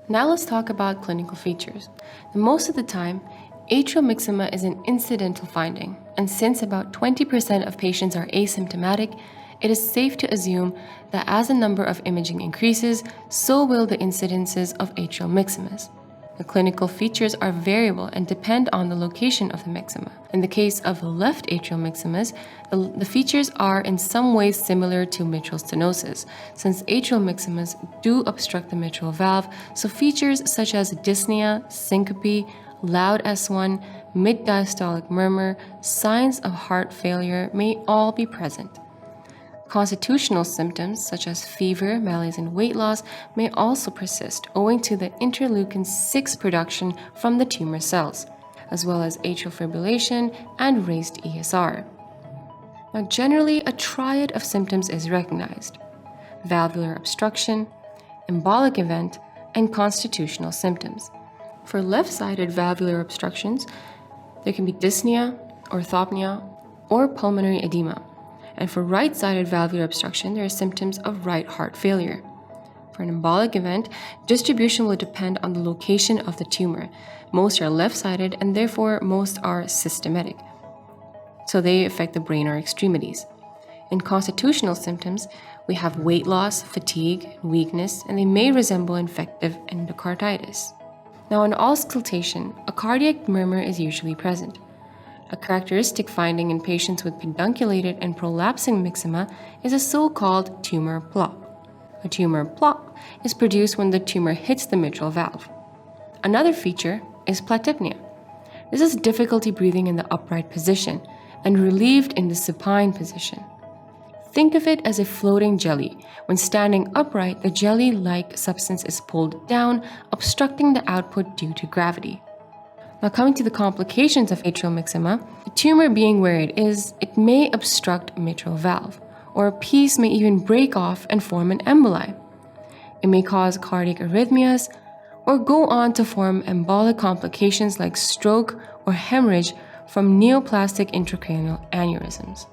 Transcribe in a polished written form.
Now let's talk about clinical features. Most of the time, atrial myxoma is an incidental finding, and since about 20% of patients are asymptomatic, it is safe to assume that as the number of imaging increases, so will the incidences of atrial myxomas. The clinical features are variable and depend on the location of the myxoma. In the case of left atrial myxomas, the features are in some ways similar to mitral stenosis, since atrial myxomas do obstruct the mitral valve, so features such as dyspnea, syncope, loud S1, mid-diastolic murmur, signs of heart failure may all be present. Constitutional symptoms such as fever, malaise, and weight loss may also persist owing to the interleukin-6 production from the tumor cells, as well as atrial fibrillation and raised ESR. Now, generally, a triad of symptoms is recognized: valvular obstruction, embolic event, and constitutional symptoms. For left-sided valvular obstructions, there can be dyspnea, orthopnea, or pulmonary edema. And for right-sided valvular obstruction, there are symptoms of right heart failure. For an embolic event, distribution will depend on the location of the tumor. Most are left-sided, and therefore most are systemic, so they affect the brain or extremities. In constitutional symptoms, we have weight loss, fatigue, weakness, and they may resemble infective endocarditis. Now, in auscultation, a cardiac murmur is usually present. A characteristic finding in patients with pedunculated and prolapsing myxoma is a so-called tumor plop. A tumor plop is produced when the tumor hits the mitral valve. Another feature is platypnea. This is difficulty breathing in the upright position and relieved in the supine position. Think of it as a floating jelly. When standing upright, the jelly-like substance is pulled down, obstructing the output due to gravity. Now, coming to the complications of atrial myxoma, the tumor being where it is, it may obstruct mitral valve, or a piece may even break off and form an emboli. It may cause cardiac arrhythmias, or go on to form embolic complications like stroke or hemorrhage from neoplastic intracranial aneurysms.